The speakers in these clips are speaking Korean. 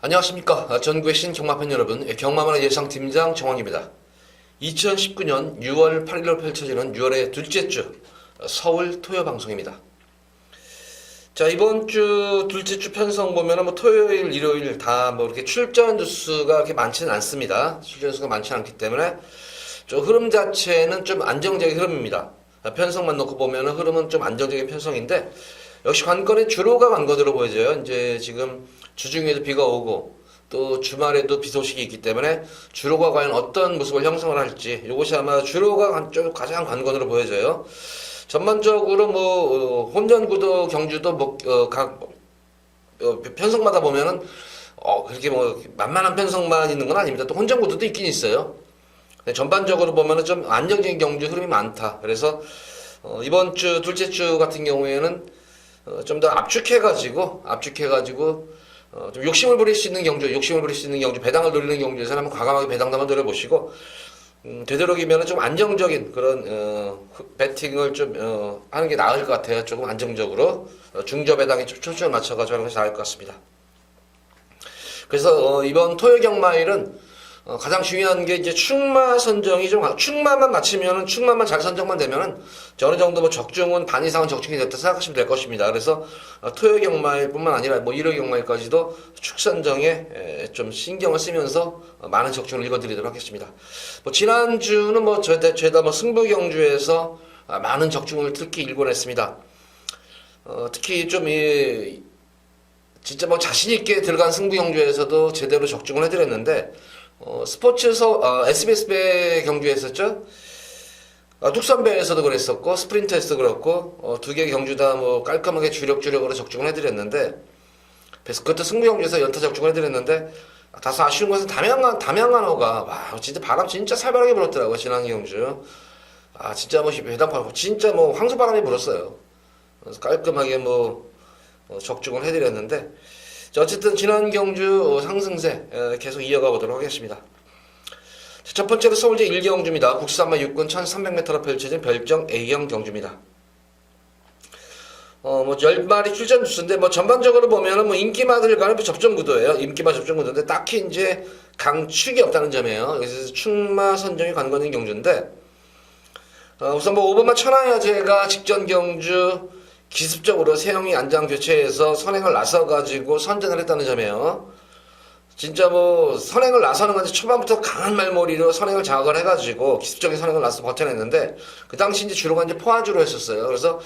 안녕하십니까. 전국의 신경마팬 여러분, 경마만의 예상팀장 정황입니다. 2019년 6월 8일로 펼쳐지는 6월의 둘째 주 서울 토요 방송입니다. 자, 이번 주 둘째 주 편성 보면은 토요일, 일요일 다 이렇게 출전 주수가 그렇게 많지는 않습니다. 출전 수가 많지 않기 때문에 좀 흐름 자체는 좀 안정적인 흐름입니다. 편성만 놓고 보면은 흐름은 좀 안정적인 편성인데, 역시 관건의 주로가 관건으로 보여져요. 이제 지금 주중에도 비가 오고 또 주말에도 비 소식이 있기 때문에 주로가 과연 어떤 모습을 형성을 할지, 이것이 아마 주로가 가장 관건으로 보여져요. 전반적으로 혼전구도 경주도 각 편성마다 보면은 그렇게 만만한 편성만 있는 건 아닙니다. 또 혼전구도도 있긴 있어요. 전반적으로 보면은 좀 안정적인 경주 흐름이 많다. 그래서 이번 주 둘째 주 같은 경우에는 좀 더 압축해가지고 좀 욕심을 부릴 수 있는 경주, 배당을 노리는 경주에서는 한번 과감하게 배당도 한번 노려보시고, 되도록이면 좀 안정적인 그런 배팅을 좀 하는 게 나을 것 같아요. 조금 안정적으로 중저 배당에 초점을 맞춰가지고 하는 것이 나을 것 같습니다. 그래서 이번 토요 경마일은 가장 중요한 게 이제 축마 선정이 축마만 맞추면은, 축마만 잘 선정만 되면은 어느 정도 적중은 반 이상은 적중이 됐다 생각하시면 될 것입니다. 그래서 토요 경마일뿐만 아니라 일요 경마일까지도 축 선정에 좀 신경을 쓰면서 많은 적중을 읽어드리도록 하겠습니다. 지난주는 죄다 승부 경주에서 많은 적중을 특히 읽어냈습니다. 특히 좀 진짜 자신 있게 들어간 승부 경주에서도 제대로 적중을 해드렸는데, SBS 배 경주에 했었죠. 뚝선배에서도 그랬었고, 스프린터에서도 그렇고, 두 개 경주 다 깔끔하게 주력으로 적중을 해드렸는데, 그것도 승부 경주에서 연타 적중을 해드렸는데, 다소 아쉬운 것은 담양간호가 진짜 바람 진짜 살벌하게 불었더라고요. 지난 경주. 진짜 회담파고 진짜 황소바람이 불었어요. 그래서 깔끔하게 적중을 해드렸는데, 어쨌든 지난 경주 상승세 계속 이어가 보도록 하겠습니다. 첫 번째로 서울제 1경주입니다. 국수산마 6군 1300m로 펼쳐진 별정 A형 경주입니다. 10마리 출전 주수인데, 전반적으로 보면은 인기마들 간의 접전 구도예요. 인기마 접전 구도인데, 딱히 이제 강축이 없다는 점이에요. 그래서 축마 선정이 관건인 경주인데, 우선 5번마 천하야제가 직전 경주 기습적으로 세영이 안장 교체해서 선행을 나서가지고 선전을 했다는 점이에요. 진짜 선행을 나서는 건지 초반부터 강한 말머리로 선행을 장악을 해가지고 기습적인 선행을 나서 버텨냈는데, 그 당시 이제 주로가 포화주로 했었어요. 그래서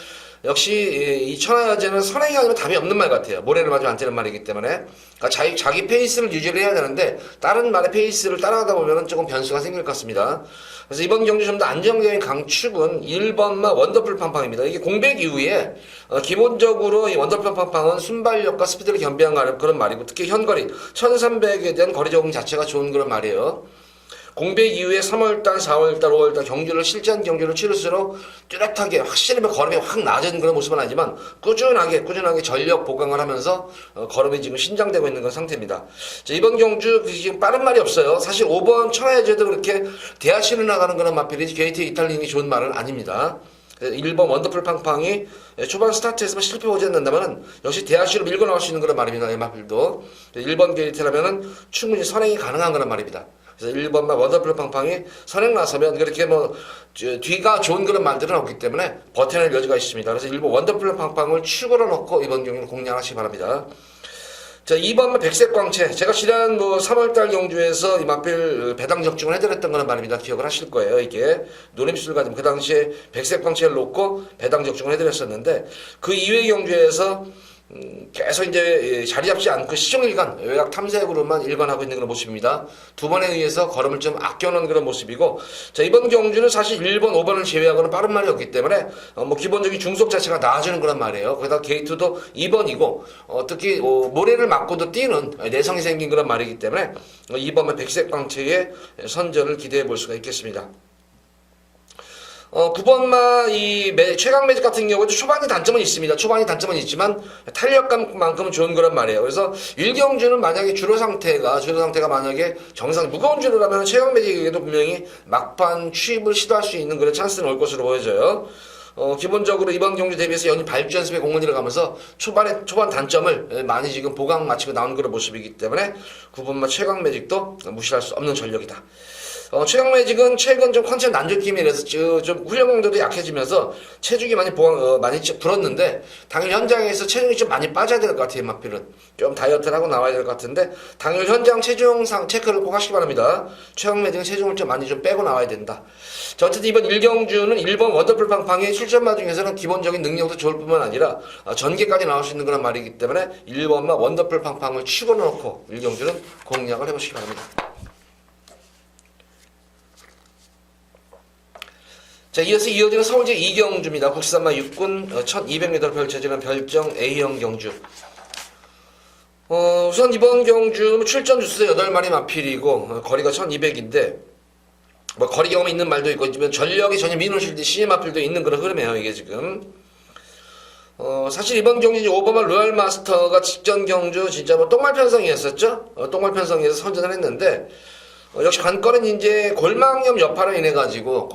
역시 이 천하야제는 선행이 아니면 답이 없는 말 같아요. 모래를 맞으면 안 되는 말이기 때문에. 그러니까 자기 페이스를 유지를 해야 되는데, 다른 말의 페이스를 따라가다 보면 조금 변수가 생길 것 같습니다. 그래서 이번 경주 좀 더 안정적인 강축은 1번마 원더풀 팡팡입니다. 이게 공백 이후에 기본적으로 이 원더풀 팡팡은 순발력과 스피드를 겸비한 그런 말이고, 특히 현거리 1300에 대한 거리 적응 자체가 좋은 그런 말이에요. 공백 이후에 3월달, 4월달, 5월달 경주를 실전 경주를 치를수록 뚜렷하게 확실히 걸음이 확 낮은 그런 모습은 아니지만 꾸준하게 전력 보강을 하면서 걸음이 지금 신장되고 있는 그런 상태입니다. 자, 이번 경주 지금 빠른 말이 없어요. 사실 5번 천하야제도 그렇게 대하시를 나가는 그런 마필이 게이트 이탈리안이 좋은 말은 아닙니다. 1번 원더풀 팡팡이 초반 스타트에서만 실패 보지 않는다면 역시 대하시로 밀고 나올 수 있는 그런 말입니다. 이 마필도 1번 게이트라면 충분히 선행이 가능한 그런 말입니다. 그래서 1번만 원더풀 팡팡이 선행 나서면 그렇게 뒤가 좋은 그런 말들은 없기 때문에 버텨낼 여지가 있습니다. 그래서 1번 원더풀 팡팡을 축으로 넣고 이번 경기는 공략하시기 바랍니다. 자, 2번만 백색광채. 제가 지난 3월달 경주에서 이 마필 배당 적중을 해드렸던 거는 말입니다. 기억을 하실 거예요. 이게 노림수를 가지고 그 당시에 백색광채를 놓고 배당 적중을 해드렸었는데, 그 이후의 경주에서 계속 이제 자리 잡지 않고 시종일관 외곽 탐색으로만 일관하고 있는 그런 모습입니다. 두 번에 의해서 걸음을 좀 아껴놓은 그런 모습이고, 자, 이번 경주는 사실 1번, 5번을 제외하고는 빠른 말이 없기 때문에 기본적인 중속 자체가 나아지는 그런 말이에요. 거기다 게이트도 2번이고 특히 모래를 맞고도 뛰는 내성이 생긴 그런 말이기 때문에 2번은 백색광채의 선전을 기대해 볼 수가 있겠습니다. 9번마 최강 매직 같은 경우도 초반이 단점은 있습니다. 초반이 단점은 있지만 탄력감만큼은 좋은 거란 말이에요. 그래서 1경주는 만약에 주로 상태가 만약에 무거운 주로라면 최강 매직에게도 분명히 막판 취입을 시도할 수 있는 그런 찬스는 올 것으로 보여져요. 기본적으로 이번 경주 대비해서 연이 발주 연습에 공을 들어가면서 초반 단점을 많이 지금 보강 마치고 나온 그런 모습이기 때문에 9번마 최강 매직도 무시할 수 없는 전력이다. 최강 매직은 최근 좀 컨디션 난조낌이라서 좀 훈련 강도도 약해지면서 체중이 많이 많이 불었는데 당일 현장에서 체중이 좀 많이 빠져야 될 것 같아요. 마필은 좀 다이어트를 하고 나와야 될 것 같은데 당일 현장 체중상 체크를 꼭 하시기 바랍니다. 최강 매직은 체중을 좀 많이 좀 빼고 나와야 된다. 자, 어쨌든 이번 1경주는 1번 원더풀 팡팡의 출전마 중에서는 기본적인 능력도 좋을 뿐만 아니라 전개까지 나올 수 있는 그런 말이기 때문에 1번마 원더풀 팡팡을 치고 넣고 1경주는 공략을 해보시기 바랍니다. 자, 이어서 이어지는 서울제 2경주입니다. 국산마 6군 1200m로 펼쳐지는 별정 A형 경주. 우선 이번 경주는 출전 주수 8마리 마필이고 거리가 1200인데 뭐 거리 경험이 있는 말도 있고 있지만 전력이 전혀 미노실드 CM 마필도 있는 그런 흐름이에요. 이게 지금 사실 이번 경주 5번마 로얄 마스터가 직전 경주 진짜 뭐 똥말 편성이었었죠. 똥말 편성에서 선전을 했는데 역시 관건은 이제 골망염 여파로 인해 가지고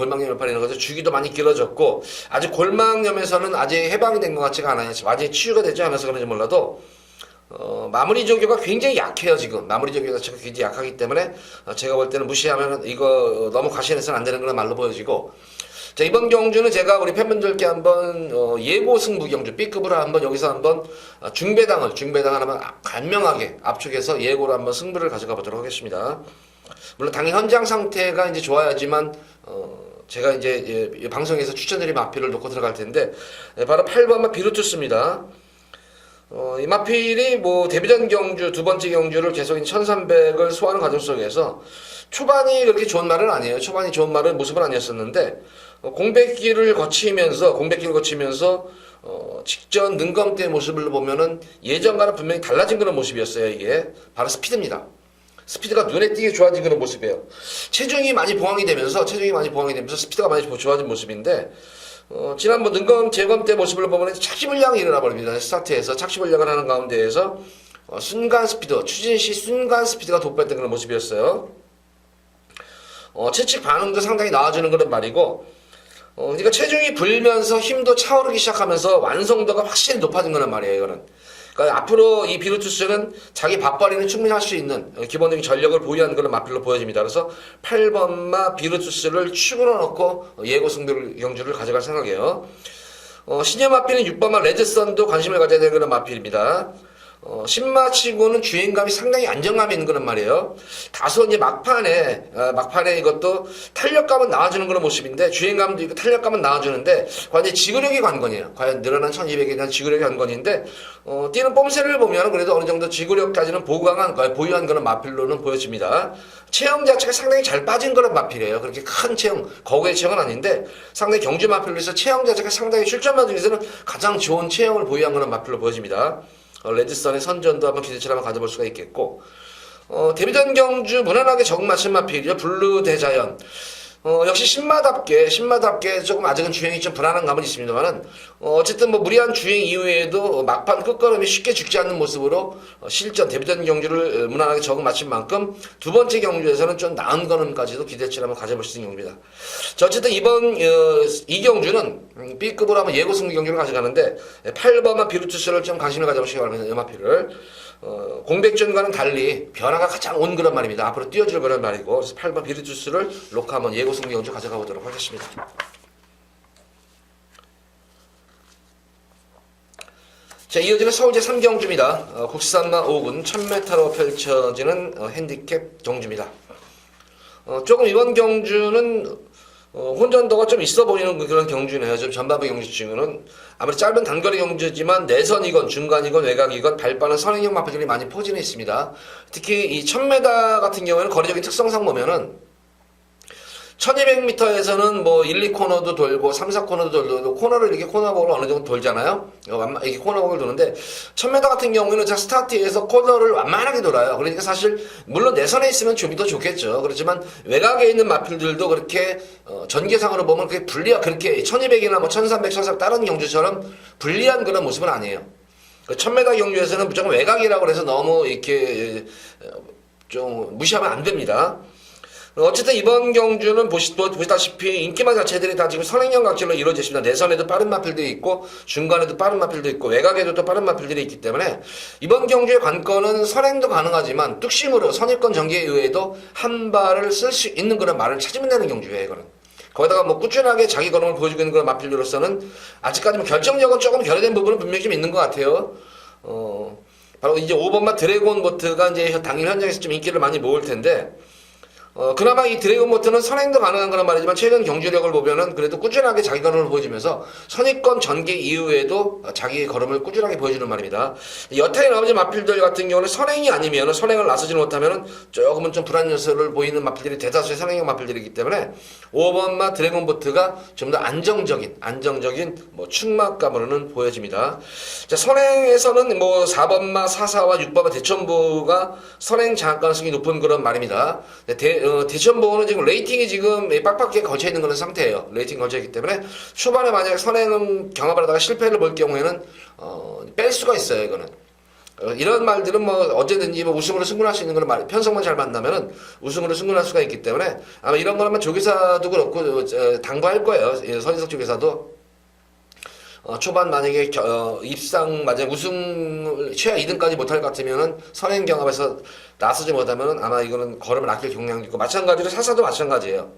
주기도 많이 길어졌고 아직 골망염에서는 아직 해방이 된 것 같지가 않아요. 아직 치유가 되지 않아서 그런지 몰라도 마무리 조교가 굉장히 약해요. 지금 마무리 조교 자체가 굉장히 약하기 때문에 제가 볼 때는 무시하면 이거 너무 과신해서는 안 되는 그런 말로 보여지고. 자, 이번 경주는 제가 우리 팬분들께 한번 예고 승부 경주 B급으로 한번 여기서 한번 중배당을 한번 간명하게 압축해서 예고로 한번 승부를 가져가 보도록 하겠습니다. 물론 당연 현장 상태가 이제 좋아야지만 제가 이제 방송에서 추천드린 마필을 놓고 들어갈 텐데 바로 8번마 비루투스입니다. 이 마필이 뭐 데뷔전 경주 두 번째 경주를 계속 1300을 소화하는 과정 속에서 초반이 그렇게 좋은 말은 아니에요. 초반이 좋은 말은 모습은 아니었었는데 공백기를 거치면서 직전 능검대 모습을 보면은 예전과는 분명히 달라진 그런 모습이었어요. 이게 바로 스피드입니다. 스피드가 눈에 띄게 좋아진 그런 모습이에요. 체중이 많이 보강이 되면서 스피드가 많이 좋아진 모습인데 지난번 능검 재검 때 모습을 보면 착지불량이 일어나 버립니다. 스타트에서 착지불량을 하는 가운데에서 순간 스피드, 추진시 순간 스피드가 돋보였던 그런 모습이었어요. 채찍 반응도 상당히 나아지는 그런 말이고 그러니까 체중이 불면서 힘도 차오르기 시작하면서 완성도가 확실히 높아진 거란 말이에요. 이거는. 그러니까 앞으로 이 비루투스는 자기 밥벌이는 충분히 할 수 있는 기본적인 전력을 보유한 그런 마필로 보여집니다. 그래서 8번마 비루투스를 축으로 넣고 예고 승부 경주를 가져갈 생각이에요. 신예 마필은 6번마 레드선도 관심을 가져야 되는 그런 마필입니다. 신마치고는 주행감이 상당히 안정감이 있는 그런 말이에요. 다소 이제 막판에 이것도 탄력감은 나와주는 그런 모습인데 주행감도 있고 탄력감은 나와주는데 과연 지구력이 관건이에요. 과연 늘어난 1200에 대한 지구력이 관건인데 뛰는 뽐새를 보면 그래도 어느 정도 지구력까지는 보유한 그런 마필로는 보여집니다. 체형 자체가 상당히 잘 빠진 그런 마필이에요. 그렇게 큰 체형, 거구의 체형은 아닌데 상당히 경주 마필로 해서 체형 자체가 상당히 출전마 중에서는 가장 좋은 체형을 보유한 그런 마필로 보여집니다. 레드선의 선전도 한번 기대치를 한번 가져볼 수가 있겠고 데뷔전 경주 무난하게 적응맞춘 마필이죠. 블루 대자연 역시 신마답게 조금 아직은 주행이 좀 불안한 감은 있습니다만은 어쨌든 뭐 무리한 주행 이후에도 막판 끝걸음이 쉽게 죽지 않는 모습으로 실전 데뷔전 경주를 무난하게 적응맞춘 만큼 두 번째 경주에서는 좀 나은 걸음까지도 기대치를 한번 가져볼 수 있는 경주입니다. 자, 어쨌든 이번 이 경주는 B급으로 한번 예고 승부 경주를 가져가는데 8번만 비루투스를 좀 관심을 가져보시기 바랍니다. 연마필을 공백전과는 달리 변화가 가장 온 그런 말입니다. 앞으로 뛰어줄 그런 말이고 그래서 8번 비루투스를 놓고 한번 예고 승부 경주 가져가 보도록 하겠습니다. 자, 이어지는 서울제 3경주입니다. 국산마 5군 1000m로 펼쳐지는 핸디캡 경주입니다. 조금 이번 경주는 혼전도가 좀 있어 보이는 그런 경주네요. 좀 전반부 경주 중에는 아무래도 짧은 단거리 경주지만 내선이건 중간이건 외곽이건 발빠른 선행형 마필들이 많이 포진해 있습니다. 특히 이 1000m 같은 경우에는 거리적인 특성상 보면은 1200m에서는 뭐 1, 2코너도 돌고 3, 4코너도 돌고 코너를 이렇게 코너복을 어느 정도 돌잖아요. 이렇게 코너복을 도는데 1000m 같은 경우에는 자 스타트에서 코너를 완만하게 돌아요. 그러니까 사실 물론 내선에 있으면 좀이 더 좋겠죠. 그렇지만 외곽에 있는 마필들도 그렇게 전개상으로 보면 그렇게 1200이나 뭐 1300, 1400 다른 경주처럼 불리한 그런 모습은 아니에요. 그 1000m 경주에서는 무조건 외곽이라고 해서 너무 이렇게 좀 무시하면 안 됩니다. 어쨌든 이번 경주는 보시다시피 인기마 자체들이 다 지금 선행형 각질로 이루어졌습니다. 내선에도 빠른 마필들이 있고 중간에도 빠른 마필도 있고 외곽에도 또 빠른 마필들이 있기 때문에 이번 경주의 관건은 선행도 가능하지만 뚝심으로 선입권 전개 이후에도 한 발을 쓸 수 있는 그런 말을 찾으면 되는 경주예요. 이거는. 거기다가 뭐 꾸준하게 자기 걸음을 보여주고 있는 그런 마필로서는 아직까지 뭐 결정력은 조금 결여된 부분은 분명히 좀 있는 것 같아요. 바로 이제 5번마 드래곤 보트가 이제 당일 현장에서 좀 인기를 많이 모을 텐데 그나마 이 드래곤 보트는 선행도 가능한 거란 말이지만 최근 경주력을 보면은 그래도 꾸준하게 자기 걸음을 보여주면서 선입권 전개 이후에도 자기 걸음을 꾸준하게 보여주는 말입니다. 여타의 나머지 마필들 같은 경우는 선행이 아니면 선행을 나서지 못하면은 조금은 좀 불안 요소를 보이는 마필들이 대다수의 선행형 마필들이기 때문에 5번마 드래곤 보트가 좀 더 안정적인 뭐 충막감으로는 보여집니다. 자, 선행에서는 뭐 4번마 4사와 6번마 대천부가 선행 장악 가능성이 높은 그런 말입니다. 대천보호는 지금 레이팅이 지금 빡빡하게 걸쳐 있는 그런 상태예요. 레이팅 걸쳐 있기 때문에 초반에 만약에 선행은 경합을 하다가 실패를 볼 경우에는 뺄 수가 있어요. 이거는 이런 말들은 뭐 언제든지 뭐 우승으로 승분할 수 있는 그런 말, 편성만 잘 만나면은 우승으로 승분할 수가 있기 때문에 아마 이런 거라면 조교사도 그렇고 당부할 거예요. 선인석 조교사도 초반 만약에 입상 만약 우승 최하 2등까지 못할 것 같으면은 선행 경합에서 나서지 못하면은 아마 이거는 걸음을 아낄 경향도 있고 마찬가지로 사사도 마찬가지예요.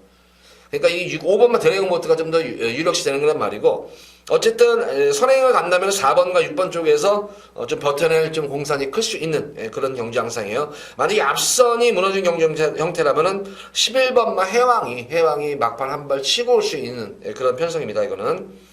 그러니까 이 5번만 드래곤 보트가 좀 더 유력시 되는 그런 말이고 어쨌든 선행을 간다면 4번과 6번 쪽에서 좀 버텨낼 좀 공산이 클 수 있는 그런 경주 양상이에요. 만약에 앞선이 무너진 경주 형태라면은 11번만 해왕이 막판 한 발 치고 올 수 있는 그런 편성입니다. 이거는.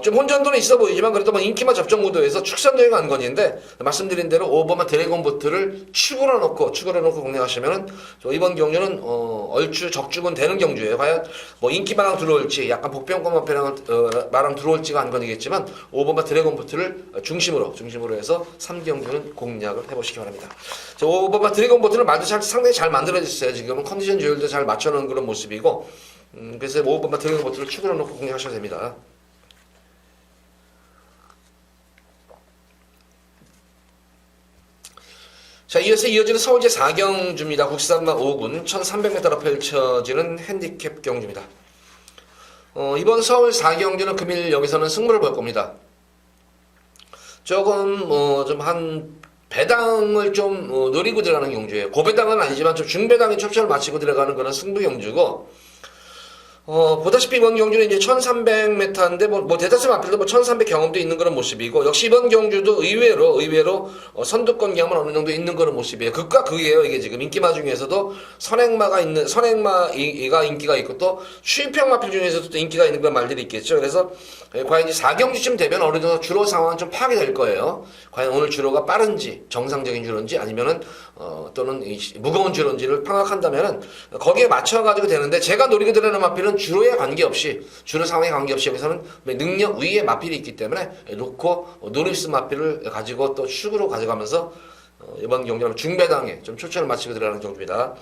좀 혼전도는 있어 보이지만 그래도 뭐 인기마 접종 구도에서 축선적인 관건인데 말씀드린 대로 5번마 드래곤 보트를 축으로 놓고 공략하시면은 이번 경주는 얼추 적중은 되는 경주예요. 과연 뭐 인기마랑 들어올지 약간 복병권 마랑 들어올지가 관건이겠지만 5번마 드래곤 보트를 중심으로 해서 3경주는 공략을 해보시기 바랍니다. 5번마 드래곤 보트는 상당히 잘 만들어졌어요. 지금은 컨디션 조율도 잘 맞춰놓은 그런 모습이고 그래서 5번마 드래곤 보트를 축으로 놓고 공략하셔도 됩니다. 자, 이어지는 서울제 4경주입니다. 국산마 5군 1300m로 펼쳐지는 핸디캡 경주입니다. 이번 서울 4경주는 금일 여기서는 승부를 볼 겁니다. 조금 좀 한 배당을 좀 노리고 들어가는 경주예요. 고배당은 아니지만 좀 중배당의 첩철을 마치고 들어가는 그런 승부 경주고 보다시피 이번 경주는 이제 1300m인데 뭐 대다수 마필도 뭐 1300 경험도 있는 그런 모습이고 역시 이번 경주도 의외로 선두권 경험은 어느 정도 있는 그런 모습이에요. 극과 극이에요. 이게 지금 인기마 중에서도 선행마가 인기가 있고 또 수입형 마필 중에서도 또 인기가 있는 그런 말들이 있겠죠. 그래서 과연 이제 4경주쯤 되면 어느 정도 주로 상황은 좀 파악이 될 거예요. 과연 오늘 주로가 빠른지 정상적인 주로인지 아니면은 또는 무거운 주로인지를 파악한다면은 거기에 맞춰가지고 되는데 제가 노리고 들어가는 마필은 주로에 관계없이 주로 상황에 관계없이 여기서는 능력 위에 마필이 있기 때문에 놓고 노림수 마필을 가지고 또 축으로 가져가면서 이번 경기는 중배당에 좀 초점을 맞추고 들어가는 경주입니다.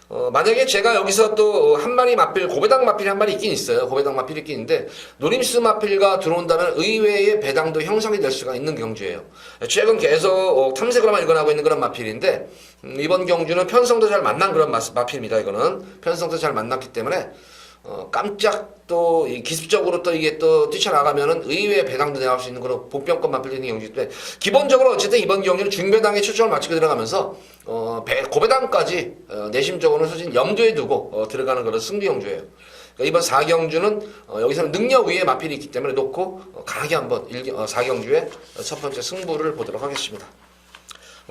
만약에 제가 여기서 또 한 마리 마필, 고배당 마필이 한 마리 있긴 있어요. 고배당 마필이 있긴 있는데, 노림수 마필가 들어온다면 의외의 배당도 형성이 될 수가 있는 경주예요. 최근 계속 탐색으로만 일관하고 있는 그런 마필인데, 이번 경주는 편성도 잘 만난 그런 마필입니다. 이거는. 편성도 잘 만났기 때문에, 깜짝 또 기습적으로 또 이게 또 뛰쳐나가면은 의외의 배당도 내갈 수 있는 그런 복병권 마필되는 경주이기 때문에 기본적으로 어쨌든 이번 경기는 중배당에 초점을 맞추고 들어가면서 고배당까지 내심적으로는 솔직히 염두에 두고 들어가는 그런 승부 경주예요. 그러니까 이번 4경주는 여기서는 능력 위에 마필이 있기 때문에 놓고 강하게 한번 4경주의 첫 번째 승부를 보도록 하겠습니다.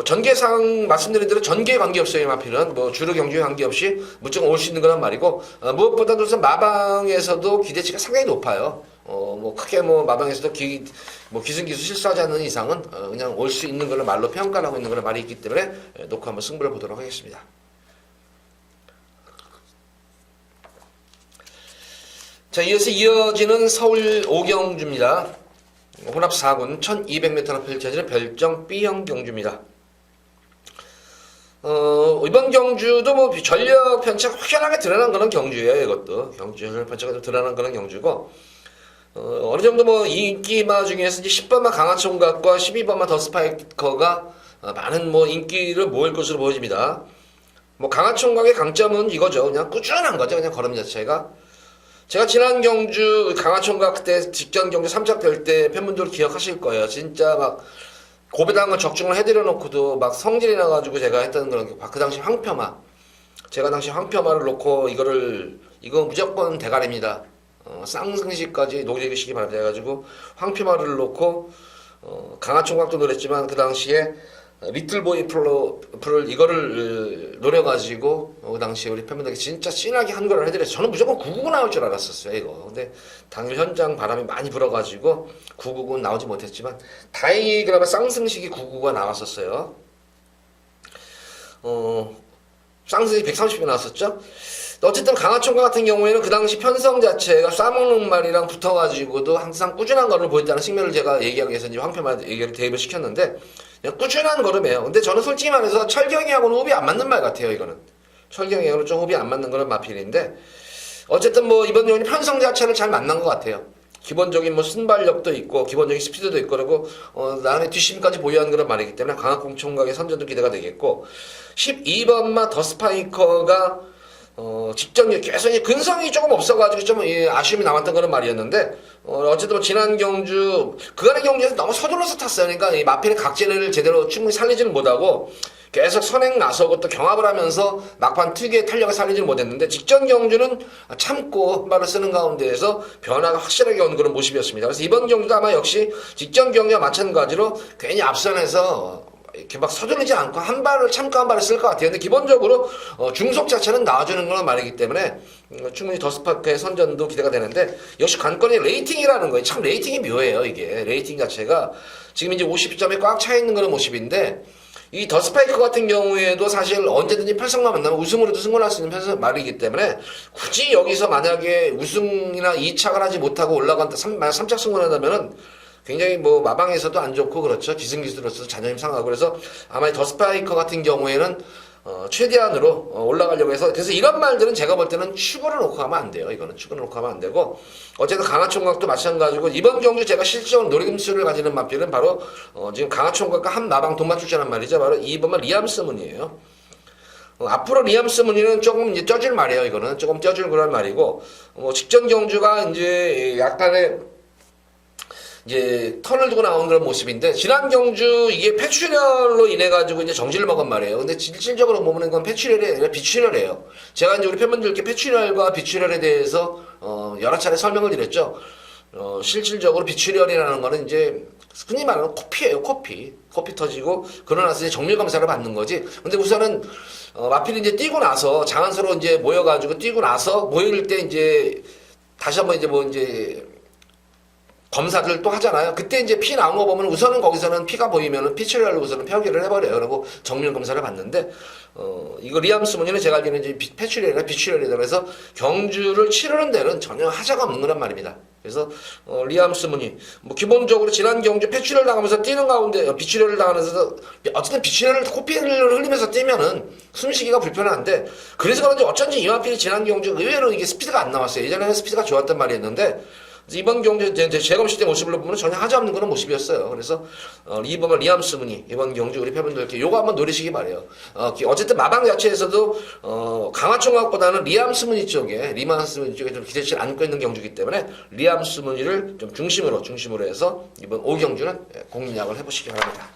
전개상 말씀드린 대로 전개에 관계없어요. 이 마필은 주로 경주에 관계없이 무조건 올 수 있는 거란 말이고 무엇보다도 우선 마방에서도 기대치가 상당히 높아요. 크게 마방에서도 기승기수 실수하지 않는 이상은 그냥 올 수 있는 걸로 말로 평가를 하고 있는 그런 말이 있기 때문에 놓고 한번 승부를 보도록 하겠습니다. 자, 이어지는 서울 5경주입니다. 혼합 4군 1200m로 펼쳐지는 별정 B형 경주입니다. 이번 경주도 전력 편차가 확연하게 드러난 그런 경주예요. 이것도 전력 편차가 좀 드러난 그런 경주고 어느 정도 인기마 중에서 이제 10번마 강화총각과 12번마 더스파이커가 많은 인기를 모을 것으로 보여집니다. 뭐 강화총각의 강점은 이거죠. 그냥 꾸준한 거죠. 그냥 걸음 자체가. 제가 지난 경주 강화총각 때 직전 경주 3작 될 때 팬분들 기억하실 거예요. 진짜 막 고배당을 적중을 해드려 놓고도 막 성질이 나가지고 제가 했던 그런 그 당시 황표마. 제가 당시 황표마를 놓고 이거 무조건 대가리입니다. 쌍승시까지 녹여주시기 바랍니다. 해가지고 황표마를 놓고 강화총각도 노렸지만 그 당시에 리틀보이 프로를 이거를 노려가지고 그 당시에 우리 팬분들에게 진짜 진하게 한 거를 해드렸어요. 저는 무조건 999 나올 줄 알았었어요 이거. 근데 당일 현장 바람이 많이 불어가지고 999는 나오지 못했지만 다행히 그나마 쌍승식이 999가 나왔었어요. 쌍승식이 130이 나왔었죠. 어쨌든 강화총각 같은 경우에는 그 당시 편성 자체가 쏴먹는 말이랑 붙어가지고도 항상 꾸준한 걸음을 보였다는 측면을 제가 얘기하기 위해서 이제 황표만 얘기를 대입을 시켰는데 그냥 꾸준한 걸음이에요. 근데 저는 솔직히 말해서 철경이하고는 호흡이 안 맞는 말 같아요. 이거는 철경이하고는 좀 호흡이 안 맞는 그런 마필인데 어쨌든 뭐 이번 경우는 편성 자체를 잘 만난 것 같아요. 기본적인 뭐 순발력도 있고 기본적인 스피드도 있고 그리고 나름의 뒷심까지 보유한 그런 말이기 때문에 강화총각의 선전도 기대가 되겠고 12번마 더 스파이커가 직전에 계속 근성이 조금 없어가지고 좀 아쉬움이 남았던 그런 말이었는데 어쨌든 지난 경주 그간의 경주에서 너무 서둘러서 탔어요. 그러니까 이 마필의 각진을 제대로 충분히 살리지는 못하고 계속 선행 나서고 또 경합을 하면서 막판 특유의 탄력을 살리지는 못했는데 직전 경주는 참고 말을 쓰는 가운데에서 변화가 확실하게 온 그런 모습이었습니다. 그래서 이번 경주도 아마 역시 직전 경주와 마찬가지로 괜히 앞선에서 이렇게 막 서두르지 않고 한 발을 참고 한 발을 쓸 것 같아요. 근데 기본적으로 중속 자체는 나와주는 그런 말이기 때문에 충분히 더스파크의 선전도 기대가 되는데 역시 관건이 레이팅이라는 거예요. 참 레이팅이 묘해요. 이게 레이팅 자체가 지금 이제 50점에 꽉 차 있는 그런 모습인데 이 더스파이크 같은 경우에도 사실 언제든지 편성만 만나면 우승으로도 승부할 수 있는 말이기 때문에 굳이 여기서 만약에 우승이나 2착을 하지 못하고 올라간다 3착 승부를 한다면은 굉장히 뭐 마방에서도 안 좋고 그렇죠. 기승기수로서 자존심 상하고 그래서 아마 더스파이커 같은 경우에는 최대한으로 올라가려고 해서 그래서 이런 말들은 제가 볼 때는 축구를 놓고 하면 안 돼요. 이거는 축구를 놓고 하면 안 되고 어쨌든 강화총각도 마찬가지고 이번 경주 제가 실질적으로 노림수를 가지는 마필은 바로 지금 강화총각과 한 마방 동반 출전한 말이죠. 바로 2번만 리암 스문이에요. 앞으로 리암 스문이는 조금 이제 쪄줄 말이에요. 이거는 조금 쪄줄 그런 말이고 직전 경주가 이제 약간의 이제 턴을 두고 나온 그런 모습인데 지난 경주 이게 폐출혈로 인해 가지고 이제 정지를 먹은 말이에요. 근데 실질적으로 보면 건 폐출혈이 아니라 비출혈이에요. 제가 이제 우리 팬분들께 폐출혈과 비출혈에 대해서 여러 차례 설명을 드렸죠. 실질적으로 비출혈이라는 거는 이제 흔히 말하는 코피예요. 코피 터지고 그러나서 이제 정밀 검사를 받는 거지. 근데 우선은 마필이 이제 뛰고 나서 장안서로 이제 모여가지고 뛰고 나서 모일 때 이제 다시 한번 이제 검사들 또 하잖아요. 그때 이제 피 나온 거 보면 우선은 거기서는 피가 보이면은 피출혈로 우선은 표기를 해버려요. 그리고 정밀 검사를 받는데 이거 리암 스문이는 제가 알기로는 이제 폐출혈이나 비출혈이다. 그래서 경주를 치르는 데는 전혀 하자가 없는 거란 말입니다. 그래서 리암 스문이 뭐 기본적으로 지난 경주 폐출혈 당하면서 뛰는 가운데 비출혈을 당하면서 어쨌든 비출혈을 코피를 흘리면서 뛰면은 숨쉬기가 불편한데 그래서 그런지 어쩐지 이마필이 지난 경주 의외로 이게 스피드가 안 나왔어요. 예전에는 스피드가 좋았단 말이었는데 이번 경주 재검식 때 모습을 보면 전혀 하지 않는 그런 모습이었어요. 그래서 이번 리암 스문이 이번 경주 우리 팬분들께 요거 한번 노리시기 바래요. 어쨌든 마방 자체에서도 강화총각보다는 리암 스문이 쪽에 좀 기대치를 안고 있는 경주이기 때문에 리암 스문이를 좀 중심으로 해서 이번 5경주는 공략을 해보시기 바랍니다.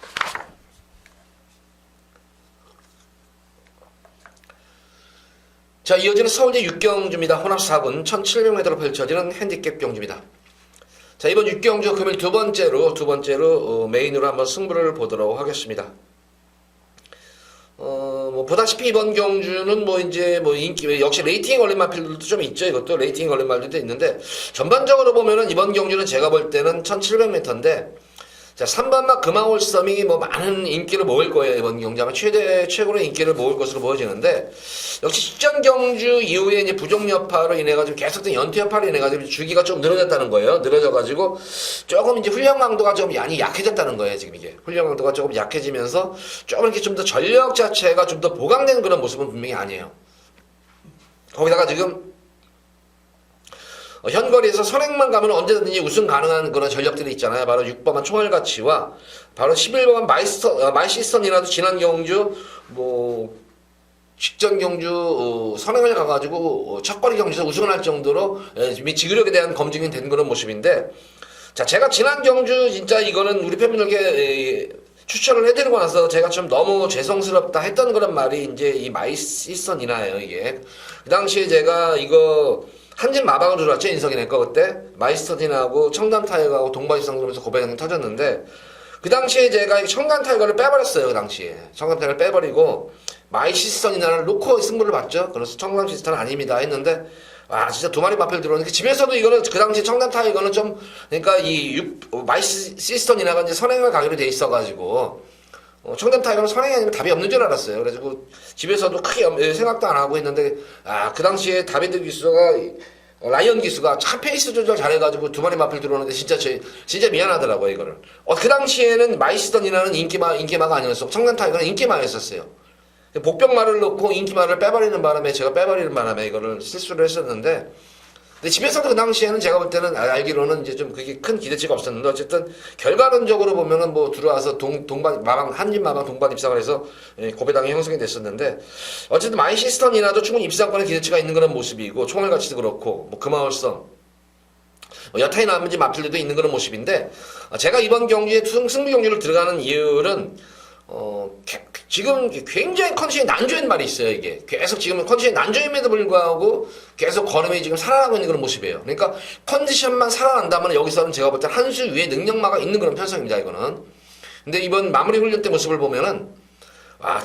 자, 이어지는 서울대 6경주입니다. 혼합 4분 1700m로 펼쳐지는 핸디캡 경주입니다. 자, 이번 6경주 금일 두 번째로 메인으로 한번 승부를 보도록 하겠습니다. 보다시피 이번 경주는 인기, 역시 레이팅이 걸린 마필들도 좀 있죠. 이것도 레이팅이 걸린 말들도 있는데, 전반적으로 보면은 이번 경주는 제가 볼 때는 1700m인데, 자, 3번막 금화홀섬이 많은 인기를 모을 거예요. 이번 경주 아마 최고로 인기를 모을 것으로 보여지는데, 역시 직전 경주 이후에 이제 부종 여파로 인해가지고 계속된 연투 여파로 인해가지고 주기가 좀 늘어졌다는 거예요. 늘어져가지고 조금 이제 훈련 강도가 좀 많이 약해졌다는 거예요. 지금 이게 훈련 강도가 조금 약해지면서 조금 이렇게 좀 더 전력 자체가 좀 더 보강되는 그런 모습은 분명히 아니에요. 거기다가 지금 현거리에서 선행만 가면 언제든지 우승 가능한 그런 전력들이 있잖아요. 바로 6번만 총알가치와 바로 11번만 마이시스턴이라도 지난 경주 직전 경주 선행을 가가지고 첫거리 경주에서 우승을 할 정도로 지구력에 대한 검증이 된 그런 모습인데, 자, 제가 지난 경주 진짜 이거는 우리 팬분들께 추천을 해드리고 나서 제가 좀 너무 죄송스럽다 했던 그런 말이 이제 이 마이시스턴이나요. 이게 그 당시에 제가 이거 한진 마방을 들어왔죠, 인석이네 거. 그때 마이스터딘하고 청담 타이거하고 동반시상점에서 고백이 터졌는데, 그 당시에 제가 청담 타이거를 빼버렸어요. 그 당시에 청담 타이거를 빼버리고 마이시스턴이나를 놓고 승부를 봤죠. 그래서 청담 시스턴은 아닙니다 했는데, 와, 진짜 두 마리 마필 들어오는데, 집에서도 이거는 그 당시 청담 타이거는 좀, 그러니까 마이시스턴이나가 이제 선행을 가기로 돼 있어가지고 청담 타이거는 선행이 아니면 답이 없는 줄 알았어요. 그래가지고 집에서도 크게 생각도 안 하고 했는데, 그 당시에 다비드 기수가, 라이언 기수가 참 페이스 조절 잘해가지고 두 마리 마필 들어오는데, 진짜 미안하더라고요, 이거를. 그 당시에는 마이시스턴이라는 인기마가 아니었어. 청담 타이거는 인기마였었어요. 복병말을 넣고 인기말을 빼버리는 바람에, 제가 빼버리는 바람에 이거를 실수를 했었는데, 근데 집에서도 그 당시에는 제가 볼 때는 알기로는 이제 좀 그게 큰 기대치가 없었는데, 어쨌든 결과론적으로 보면은 뭐 들어와서 한진 마방 동반 입상을 해서 고배당이 형성이 됐었는데, 어쨌든 마이시스턴이나도 충분히 입상권에 기대치가 있는 그런 모습이고, 총알 가치도 그렇고, 뭐 금화월성, 여타이 나머지 마필들도 있는 그런 모습인데, 제가 이번 경기에 승부 경기를 들어가는 이유는 지금 굉장히 컨디션이 난조인 말이 있어요, 이게. 계속 지금 컨디션이 난조임에도 불구하고 계속 걸음이 지금 살아나고 있는 그런 모습이에요. 그러니까 컨디션만 살아난다면 여기서는 제가 볼 때 한 수 위에 능력마가 있는 그런 편성입니다, 이거는. 근데 이번 마무리 훈련 때 모습을 보면은,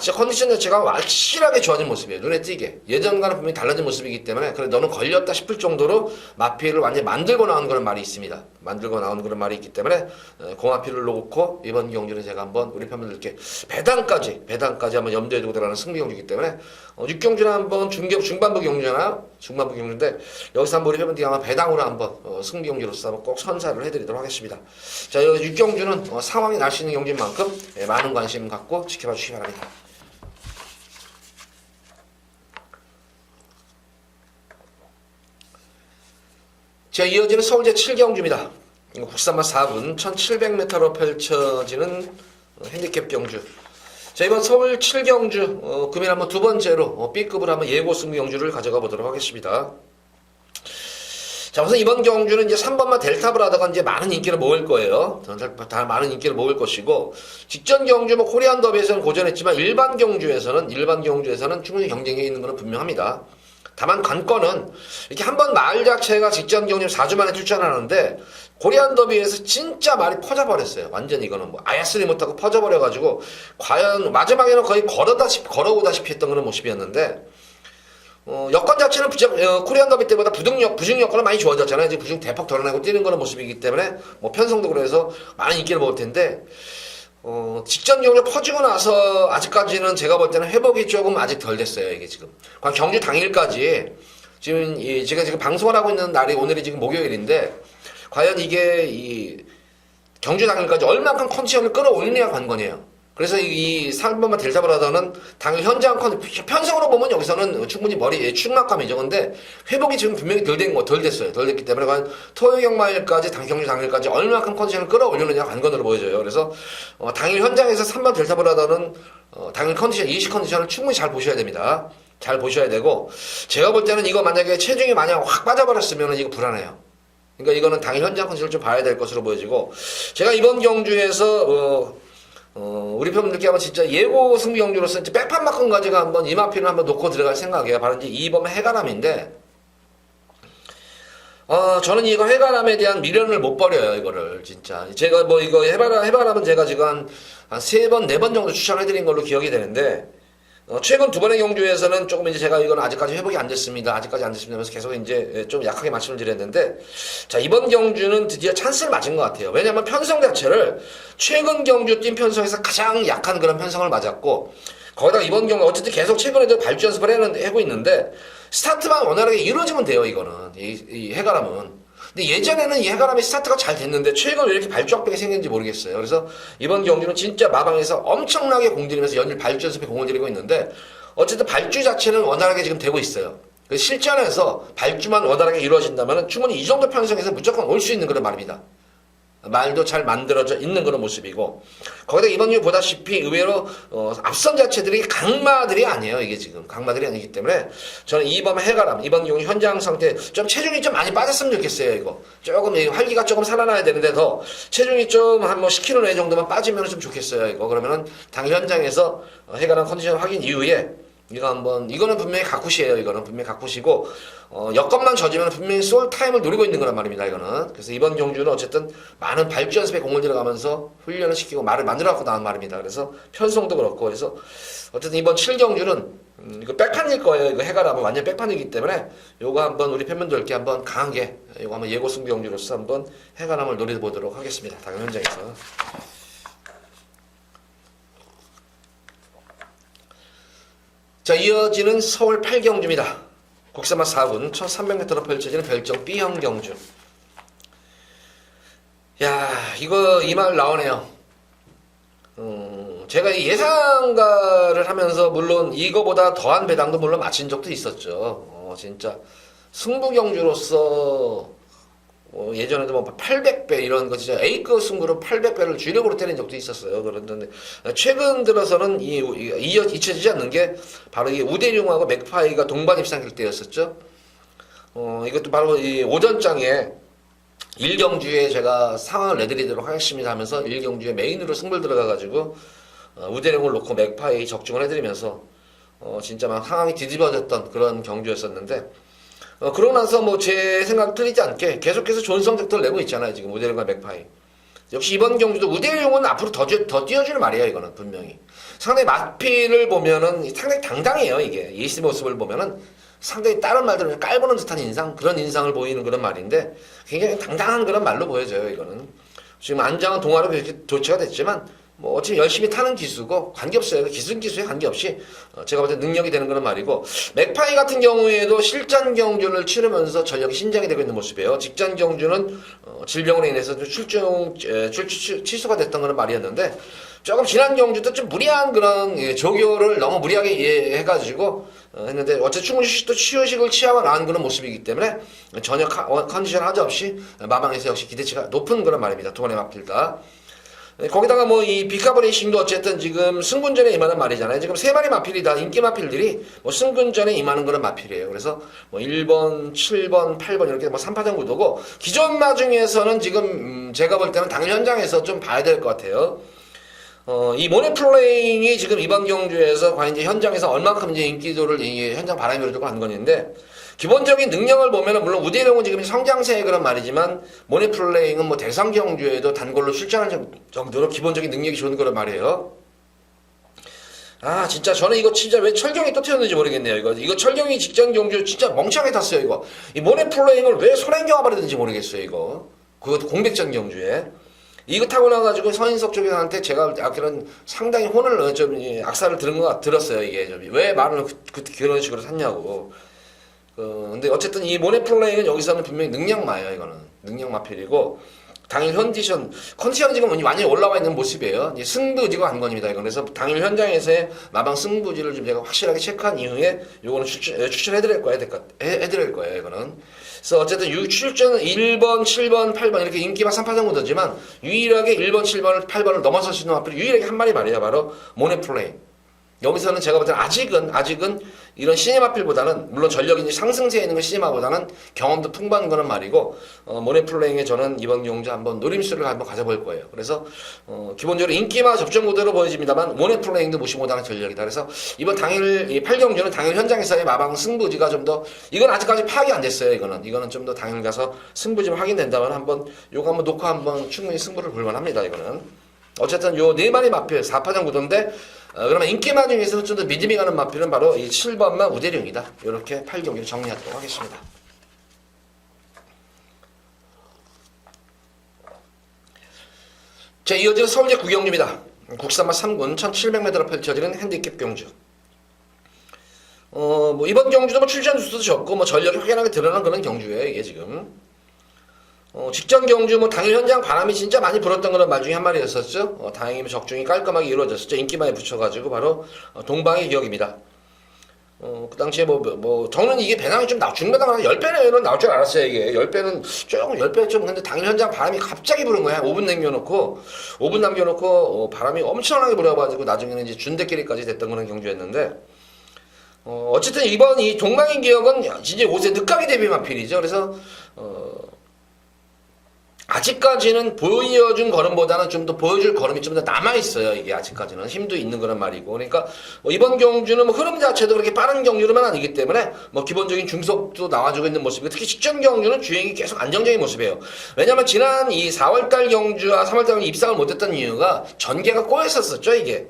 진짜 컨디션 자체가 확실하게 좋아진 모습이에요. 눈에 띄게. 예전과는 분명히 달라진 모습이기 때문에, 그래, 너는 걸렸다 싶을 정도로 마피를 완전히 만들고 나온 그런 말이 있습니다. 만들고 나온 그런 말이 있기 때문에, 고마피를 놓고, 이번 경기는 제가 한번 우리 팬분들께 배당까지 한번 염두에 두고 들어가는 승리 경기이기 때문에, 6경주는 한번 중반부 경주인데, 여기서 한번 우리 팬분들께 아마 배당으로 한번, 승리 경기로서 한번 꼭 선사를 해드리도록 하겠습니다. 자, 6경주는 상황이 날 수 있는 경기인 만큼, 많은 관심 갖고 지켜봐 주시기 바랍니다. 자, 이어지는 서울제 7경주입니다. 국산마 4분 1700m로 펼쳐지는 핸디캡 경주. 자, 이번 서울 7경주 금일 한번 두 번째로 B급으로 한번 예고 승부 경주를 가져가 보도록 하겠습니다. 자, 우선 이번 경주는 이제 3번마 델타브라더가 이제 많은 인기를 모을 거예요. 다 많은 인기를 모을 것이고, 직전 경주 코리안 더비에서는 고전했지만 일반 경주에서는 충분히 경쟁력이 있는 것은 분명합니다. 다만 관건은 이렇게 한번 말 자체가 직전 경주 4주 만에 출전하는데, 코리안 더비에서 진짜 말이 퍼져버렸어요. 완전 이거는 아야스리 못하고 퍼져버려가지고, 과연 마지막에는 거의 걸어오다시피 했던 그런 모습이었는데, 여건 자체는 코리안 더비 때보다 부중 여건은 많이 좋아졌잖아요. 이제 부중 대폭 덜어내고 뛰는 그런 모습이기 때문에, 편성도 그래서 많은 인기를 먹을 텐데, 직전 경주 퍼지고 나서 아직까지는 제가 볼 때는 회복이 조금 아직 덜 됐어요. 이게 지금. 경주 당일까지, 제가 지금 방송을 하고 있는 날이 오늘이 지금 목요일인데, 과연 이게 경주 당일까지 얼마큼 컨디션을 끌어올리느냐 관건이에요. 그래서 이 3번마 델타브라더는 당일 현장 편성으로 보면 여기서는 충분히 축막감이죠. 근데 회복이 지금 분명히 덜 됐어요. 덜 됐기 때문에 과연 토요일마일까지 경주 당일까지 얼마큼 컨디션을 끌어올리느냐 관건으로 보여져요. 그래서 당일 현장에서 3번 델타브라더는 당일 컨디션, 이식 컨디션을 충분히 잘 보셔야 됩니다. 잘 보셔야 되고, 제가 볼 때는 이거 만약에 체중이 만약 확 빠져버렸으면 이거 불안해요. 그러니까 이거는 당일 현장 컨디션을 좀 봐야 될 것으로 보여지고, 제가 이번 경주에서 우리 팬분들께 한번 진짜 예고 승부 경주로서 이제 백판만큼 가지고 한번 이마피를 한번 놓고 들어갈 생각이에요. 바로 이제 2번 해가람인데, 저는 이거 해가람에 대한 미련을 못 버려요, 이거를, 진짜. 제가 이거 해바람은 제가 지금 한 3번, 4번 정도 추천해드린 걸로 기억이 되는데, 최근 두 번의 경주에서는 조금 이제 제가 이건 아직까지 회복이 안 됐습니다. 하면서 계속 이제 좀 약하게 말씀을 드렸는데, 자, 이번 경주는 드디어 찬스를 맞은 것 같아요. 왜냐면 편성 자체를 최근 경주 뛴 편성에서 가장 약한 그런 편성을 맞았고, 거기다가 이번 경주 어쨌든 계속 최근에도 발주 연습을 하고 있는데, 스타트만 원활하게 이루어지면 돼요, 이거는. 이 해가람은. 근데 예전에는 이 해가람이 스타트가 잘 됐는데 최근 왜 이렇게 발주 압박이 생겼는지 모르겠어요. 그래서 이번 경주는 진짜 마방에서 엄청나게 공들이면서 연일 발주 연습에 공을 들이고 있는데, 어쨌든 발주 자체는 원활하게 지금 되고 있어요. 실전에서 발주만 원활하게 이루어진다면 충분히 이 정도 편성에서 무조건 올 수 있는 그런 말입니다. 말도 잘 만들어져 있는 그런 모습이고, 거기다 이번 주 보다시피 의외로 앞선 자체들이 강마들이 아니에요. 이게 지금 강마들이 아니기 때문에 저는 이번 해가람, 이번 경주 현장 상태 좀 체중이 좀 많이 빠졌으면 좋겠어요. 이거 조금 활기가 조금 살아나야 되는데 더 체중이 좀 한 뭐 10kg 내 정도만 빠지면 좀 좋겠어요. 이거 그러면은 당 현장에서 해가람 컨디션 확인 이후에 이거 한번, 이거는 분명히 가쿠시예요. 이거는 분명히 가쿠시고, 여건만 져지면 분명히 솔 타임을 노리고 있는 거란 말입니다. 이거는. 그래서 이번 경주는 어쨌든 많은 발주 연습에 공을 들여가면서 훈련을 시키고 말을 만들어 갖고 나온 말입니다. 그래서 편성도 그렇고, 그래서 어쨌든 이번 7경주는 이거 백판일 거예요. 이거 해가라면 완전 백판이기 때문에 요거 한번 우리 팬분들께 한번 강하게 요거 한번 예고 승부 경주로서 한번 해가람을 노려보도록 하겠습니다. 당 현장에서. 자, 이어지는 서울 8경주입니다. 국사마 4군 1300m로 펼쳐지는 별정 B형 경주. 야, 이거 이 말 나오네요. 제가 이 예상가를 하면서 물론 이거보다 더한 배당도 물론 마친 적도 있었죠. 진짜 승부 경주로서 예전에도 뭐 800배 이런 거 진짜 A급 승부로 800배를 주력으로 때린 적도 있었어요. 그런데 최근 들어서는 잊혀지지 않는 게 바로 이 우대룡하고 맥파이가 동반 입상일 때였었죠. 이것도 바로 이 오전장에 1경주에 제가 상황을 내드리도록 하겠습니다 하면서 1경주에 메인으로 승부를 들어가가지고 우대룡을 놓고 맥파이 적중을 해드리면서 진짜 막 상황이 뒤집어졌던 그런 경주였었는데, 그러고 나서 뭐 제 생각 틀리지 않게 계속해서 좋은 성적들을 내고 있잖아요. 지금 우대룡과 맥파이. 역시 이번 경주도 우대룡은 앞으로 더 뛰어주는 말이에요. 이거는 분명히. 상당히 마피를 보면은 상당히 당당해요. 이게. 예시 모습을 보면은 상당히 다른 말들은 깔보는 듯한 인상, 그런 인상을 보이는 그런 말인데 굉장히 당당한 그런 말로 보여져요. 이거는. 지금 안장은 동화로 그렇게 교체가 됐지만 뭐 어차피 열심히 타는 기수고 관계없어요. 기수에 관계없이 제가 볼 때 능력이 되는 그런 말이고, 맥파이 같은 경우에도 실전 경주를 치르면서 전력이 신장이 되고 있는 모습이에요. 직전 경주는 질병으로 인해서 취소가 됐던 그런 말이었는데, 조금 지난 경주도 좀 무리한 그런 조교를 너무 무리하게 해가지고 했는데 어쨌든 충분히 휴식을 취하고 나온 그런 모습이기 때문에 전혀 컨디션 하자 없이 마방에서 역시 기대치가 높은 그런 말입니다. 두 번의 마필다. 거기다가 뭐 이 비카버레이싱도 어쨌든 지금 승군전에 임하는 말이잖아요. 지금 세 마리 마필이 다 인기 마필들이 뭐 승군전에 임하는 그런 마필이에요. 그래서 뭐 1번, 7번, 8번 이렇게 뭐 3파전 구도고, 기존 마 중에서는 지금 제가 볼 때는 당 현장에서 좀 봐야 될 것 같아요. 이 모네플레잉이 지금 이번 경주에서 과연 이제 현장에서 얼마큼 이제 인기도를 현장 바람이 불고 한 건인데, 기본적인 능력을 보면은 물론 우대룡은 지금 성장세의 그런 말이지만 모네플레잉은 뭐 대상 경주에도 단골로 출전하는 정도로 기본적인 능력이 좋은 그런 말이에요. 아 진짜 저는 이거 진짜 왜 철경이 또 튀었는지 모르겠네요. 이거 철경이 직전 경주 진짜 멍청하게 탔어요. 이거 이 모네플레잉을 왜 손행경화 버리든지 모르겠어요. 이거 그것도 공백전 경주에 이거 타고 나가지고 서인석 쪽한테 제가 그런 상당히 혼을 좀 악사를 들었어요. 이게 좀 왜 말을 그런 식으로 샀냐고. 근데 어쨌든 이 모네플레잉은 여기서는 분명히 능력마예요. 이거는 능력마필이고, 당일 컨디션이 지금 완전히 올라와 있는 모습이에요. 이제 승부지가 관건입니다. 이건 그래서 당일 현장에서의 마방 승부지를 좀 제가 확실하게 체크한 이후에 요거는 추천해드릴 거예요. 이거는. 그래서 어쨌든 출전은 1번, 7번, 8번 이렇게 인기가 3파전 구도지만 유일하게 1번, 7번, 8번을 넘어설 수 있는 마필이 유일하게 한 마리 말이에요. 바로 모네플레잉. 여기서는 제가 볼 때는 아직은 이런 시네마필보다는, 물론 전력이 상승세에 있는 건 시네마보다는 경험도 풍부한 거는 말이고, 모네플레잉에 저는 이번 경주 한번 노림수를 한번 가져볼 거예요. 그래서 기본적으로 인기마 접전 구도로 보여집니다만 모네플레잉도 무시 못하는 전력이다. 그래서 이번 당일 이 8경주는 당일 현장에서의 마방 승부지가 좀 더, 이건 아직까지 파악이 안 됐어요. 이거는 좀 더 당일 가서 승부지만 확인된다면 요거 한번 놓고 한번 충분히 승부를 볼만합니다. 이거는. 어쨌든 요 네 마리 마필 4파전 구도인데, 그러면 인기마 중에서 좀 더 믿음이 가는 마필은 바로 이 7번마 우대룡이다. 이렇게 8경기를 정리하도록 하겠습니다. 자, 이어지는 서울제 9경주입니다. 국산마 3군 1700m로 펼쳐지는 핸디캡 경주. 뭐 이번 경주도 뭐 출전 수도 적고 뭐 전력이 확연하게 드러난 그런 경주예요. 이게 지금. 직전 경주 뭐 당일 현장 바람이 진짜 많이 불었던 그런 말 중에 한 마리였었죠. 다행히 적중이 깔끔하게 이루어졌었죠. 인기마에 붙여가지고 바로 동방의 기억입니다. 그 당시에 저는 이게 배낭이 좀 중배낭 10배는 나올 줄 알았어요, 이게. 10배는, 조금, 10배 좀, 근데 당일 현장 바람이 갑자기 부는 거야. 5분 남겨놓고, 바람이 엄청나게 불어가지고, 나중에는 이제 준대끼리까지 됐던 그런 경주였는데, 어쨌든 이번 이 동방의 기억은 진짜 옷의 늦가기 대비 마필이죠. 그래서, 아직까지는 보여준 걸음보다는 좀 더 보여줄 걸음이 좀 더 남아있어요. 이게 아직까지는 힘도 있는 그런 말이고. 그러니까 이번 경주는 흐름 자체도 그렇게 빠른 경주는 아니기 때문에 기본적인 중속도 나와주고 있는 모습이고, 특히 직전 경주는 주행이 계속 안정적인 모습이에요. 왜냐면 지난 이 4월달 경주와 3월달 경주 입상을 못했던 이유가 전개가 꼬였었죠, 이게.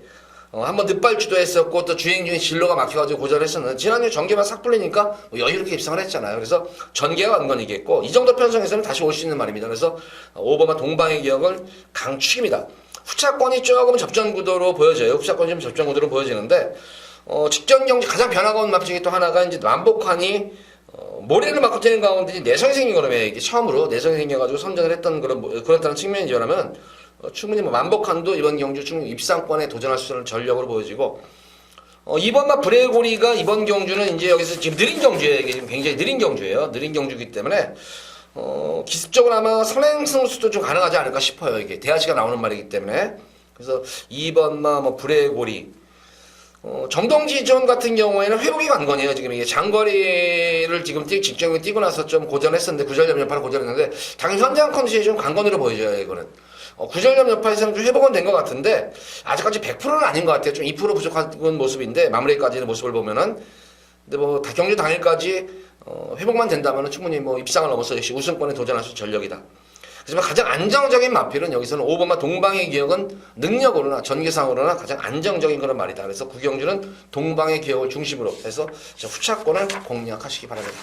한번 늦발주도 했었고, 또 주행 중에 진로가 막혀가지고 고전했었는데, 지난주에 전개만 싹 풀리니까 여유롭게 입상을 했잖아요. 그래서 전개가 은건이겠고, 이 정도 편성에서는 다시 올 수 있는 말입니다. 그래서 5번마 동방의 기억은 강축입니다. 후차권이 조금 접전구도로 보여져요. 후차권이 좀 접전구도로 보여지는데, 직전 경기 가장 변화가 온 맵 중에 또 하나가 이제 남북한이 모래를 맞고 뛰는 가운데 내성이 생긴 거라며, 이게 처음으로 내성이 생겨가지고 선전을 했던 그렇다는 측면이라면, 충분히 만복한도 이번 경주 충분히 입상권에 도전할 수 있는 전력으로 보여지고, 이번 브레고리가 이번 경주는 이제 여기서 지금 느린 경주예요. 이게 지금 굉장히 느린 경주예요. 느린 경주이기 때문에, 기습적으로 아마 선행 승수도 좀 가능하지 않을까 싶어요. 이게 대하시가 나오는 말이기 때문에. 그래서 2번마 브레고리. 정동지 존 같은 경우에는 회복이 관건이에요. 지금 이게 장거리를 지금 직전에 뛰고 나서 좀 고전했었는데, 구절염 여파를 고전했는데, 당연히 현장 컨디션이 좀 관건으로 보여져요, 이거는. 구절염 여파에서는 좀 회복은 된 것 같은데, 아직까지 100%는 아닌 것 같아요. 좀 2% 부족한 모습인데, 마무리까지는 모습을 보면은. 근데 경주 당일까지, 회복만 된다면 충분히 입상을 넘어서 역시 우승권에 도전할 수 있는 전력이다. 하지만 가장 안정적인 마필은 여기서는 5번마 동방의 기억은 능력으로나 전개상으로나 가장 안정적인 그런 말이다. 그래서 구경주는 동방의 기억을 중심으로 해서 후차권을 공략하시기 바랍니다.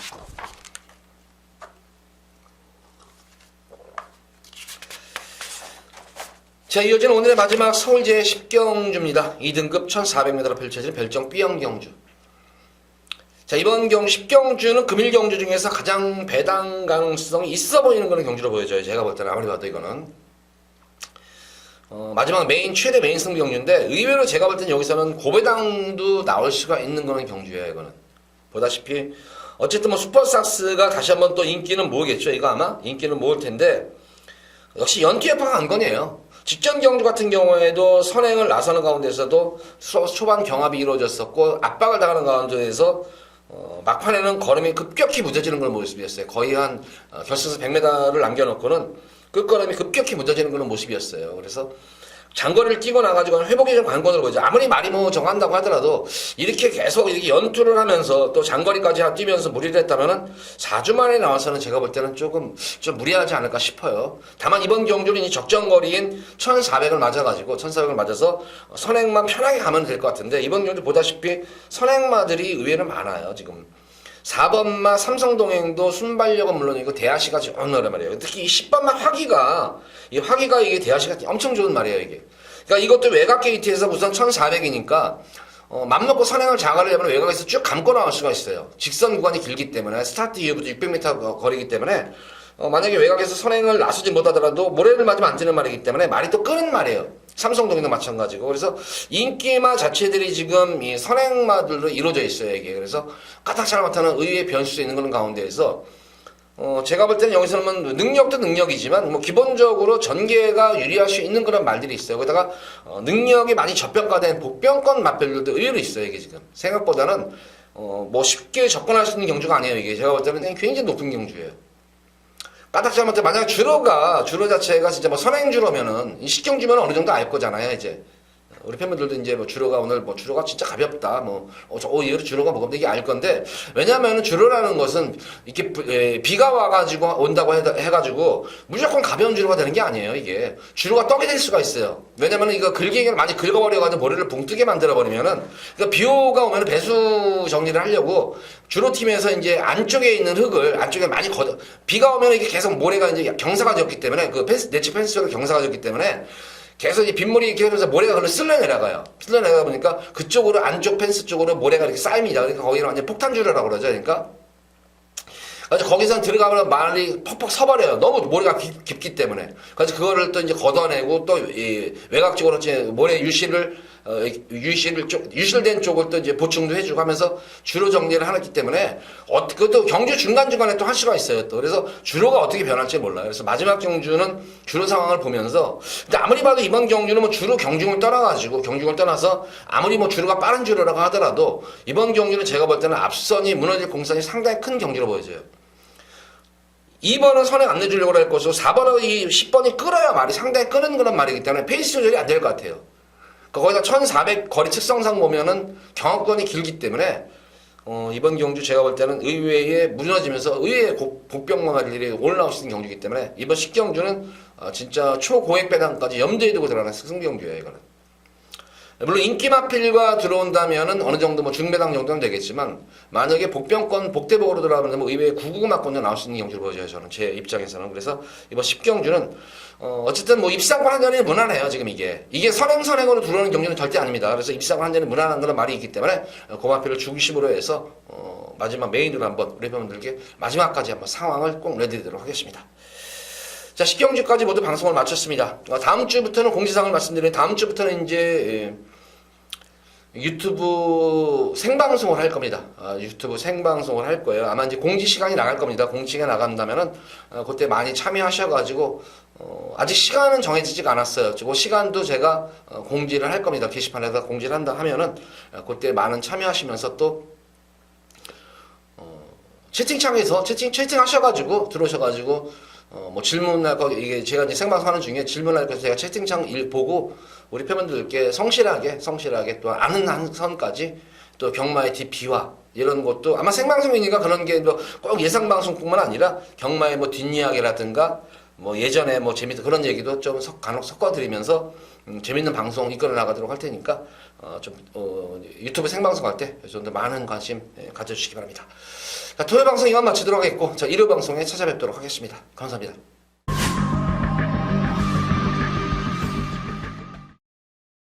자, 이어지는 오늘의 마지막 서울제 10경주입니다. 2등급 1400m로 펼쳐진 별정 B형 경주. 자, 이번 10경주는 금일 경주 중에서 가장 배당 가능성이 있어 보이는 그런 경주로 보여져요. 제가 볼 때는 아무리 봐도 이거는. 마지막 최대 메인 승부 경주인데, 의외로 제가 볼 때는 여기서는 고배당도 나올 수가 있는 그런 경주예요, 이거는. 보다시피, 어쨌든 슈퍼삭스가 다시 한번 또 인기는 모으겠죠. 이거 아마 인기는 모을 텐데, 역시 연투여파가 관건이에요. 직전 경주 같은 경우에도 선행을 나서는 가운데서도 초반 경합이 이루어졌었고, 압박을 당하는 가운데에서 막판에는 걸음이 급격히 무뎌지는 그런 모습이었어요. 거의 한 결승에서 100m를 남겨놓고는 끝걸음이 급격히 무뎌지는 그런 모습이었어요. 그래서 장거리를 뛰고 나가지고 회복이 좀 관건으로 보이죠. 아무리 말이 정한다고 하더라도 이렇게 계속 이렇게 연투를 하면서 또 장거리까지 뛰면서 무리를 했다면은 4주 만에 나와서는 제가 볼 때는 조금 좀 무리하지 않을까 싶어요. 다만 이번 경주는 이 적정거리인 1400을 맞아가지고 1400을 맞아서 선행만 편하게 가면 될 것 같은데, 이번 경주 보다시피 선행마들이 의외로 많아요. 지금 4번마 삼성동행도 순발력은 물론이고 대하시가 좋은 노래 말이에요. 특히 이 10번마 화기가 이게 대하시가 엄청 좋은 말이에요, 이게. 그러니까 이것도 외곽 게이트에서 우선 1400이니까 맘 놓고 선행을 장하려면 외곽에서 쭉 감고 나올 수가 있어요. 직선 구간이 길기 때문에, 스타트 이후부터 600m 거리기 때문에 만약에 외곽에서 선행을 나서지 못하더라도 모래를 맞으면 안 되는 말이기 때문에 말이 또 끄는 말이에요. 삼성동행도 마찬가지고. 그래서 인기마 자체들이 지금 이 선행마들로 이루어져 있어요, 이게. 그래서 까딱 잘못하는 의외의 변수도 있는 그런 가운데에서 제가 볼 때는 여기서는 능력도 능력이지만 기본적으로 전개가 유리할 수 있는 그런 말들이 있어요. 거기다가 능력이 많이 저평가된 복병권 맛별들도 의외로 있어요, 이게 지금. 생각보다는 쉽게 접근할 수 있는 경주가 아니에요, 이게. 제가 볼 때는 굉장히 높은 경주예요. 까딱 잘못해 만약 주로 자체가 진짜 선행주로면은 식경주면 어느 정도 알 거잖아요, 이제. 우리 팬분들도 이제 주로가 오늘 주로가 진짜 가볍다, 이거로 주로가 무겁다, 이게 알 건데, 왜냐면은 주로라는 것은 이렇게 비가 와가지고 온다고 해가지고 무조건 가벼운 주로가 되는 게 아니에요, 이게. 주로가 떡이 될 수가 있어요. 왜냐면은 이거 긁기를 많이 긁어버려가지고 머리를 붕뜨게 만들어버리면은, 그러니까 비호가 오면은 배수 정리를 하려고 주로팀에서 이제 안쪽에 있는 흙을 안쪽에 많이 비가 오면 이게 계속 모래가 이제 경사가 졌기 때문에, 네츠 펜스로 경사가 졌기 때문에 계속 이 빗물이 이렇게 흐르면서 모래가 그걸 쓸려내려가요. 쓸려내다 보니까 그쪽으로 안쪽 펜스 쪽으로 모래가 이렇게 쌓입니다. 그러니까 거기는 완전 폭탄주로라고 그러죠. 그러니까 그래서 거기서 들어가면 말이 퍽퍽 서버려요. 너무 모래가 깊기 때문에. 그래서 그거를 또 이제 걷어내고 또 이 외곽적으로 이제 모래 유실된 쪽을 또 이제 보충도 해주고 하면서 주로 정리를 하기 때문에 그것도 경주 중간중간에 또 할 수가 있어요. 또 그래서 주로가 어떻게 변할지 몰라요. 그래서 마지막 경주는 주로 상황을 보면서 근데 아무리 봐도 이번 경주는 뭐 주로 경중을 떠나서 아무리 뭐 주로가 빠른 주로라고 하더라도 이번 경주는 제가 볼 때는 앞선이 무너질 공산이 상당히 큰 경주로 보여져요. 2번은 선행 안 내주려고 할 것이고 4번은 이 10번이 끌어야 말이 상당히 끄는 그런 말이기 때문에 페이스 조절이 안 될 것 같아요. 거기다 1400 거리 측성상 보면은 경합권이 길기 때문에 이번 경주 제가 볼 때는 의외에 무너지면서 의외의 복병마들이 올라올 수 있는 경주이기 때문에 이번 10경주는 진짜 초고액 배당까지 염두에 두고 들어가는 승경주예요. 이거는 물론 인기 마필과 들어온다면은 어느 정도 뭐 중배당 정도는 되겠지만 만약에 복병권 복대복으로 들어가면 뭐 의외의 999막권도 나올 수 있는 경주로 보여져요. 저는 제 입장에서는. 그래서 이번 10경주는 어쨌든 뭐 입상권 한 잔이 무난해요. 지금 이게 선행으로 들어오는 경주는 절대 아닙니다. 그래서 입상권 한 잔이 무난한 그런 말이 있기 때문에 고마필을 중심으로 해서 마지막 메인으로 한번 우리 팬분들께 마지막까지 한번 상황을 꼭 내드리도록 하겠습니다. 자, 10경주까지 모두 방송을 마쳤습니다. 다음 주부터는 공지사항을 말씀드리는 다음 주부터는 이제 유튜브 생방송을 할 겁니다. 유튜브 생방송을 할 거예요. 아마 이제 공지 시간이 나갈 겁니다. 공지가 나간다면은 그때 많이 참여하셔가지고 아직 시간은 정해지지가 않았어요. 그 시간도 제가 공지를 할 겁니다. 게시판에다 공지를 한다 하면은 그때 많은 참여하시면서 또 채팅창에서 채팅하셔가지고 들어오셔가지고 뭐 질문할 거 이게 제가 이제 생방송하는 중에 질문할 거 제가 채팅창 보고 우리 팬분들께 성실하게 또 아는 한 선까지 또 경마의 비화 이런 것도 아마 생방송이니까 그런 게 꼭 예상 방송뿐만 아니라 경마의 뭐 뒷이야기라든가 뭐 예전에 뭐 재밌던 그런 얘기도 좀 간혹 섞어드리면서 재밌는 방송 이끌어 나가도록 할 테니까 유튜브 생방송 할 때 좀 더 많은 관심 가져주시기 바랍니다. 자, 토요 방송 이만 마치도록 하겠고 저 일요 방송에 찾아뵙도록 하겠습니다. 감사합니다.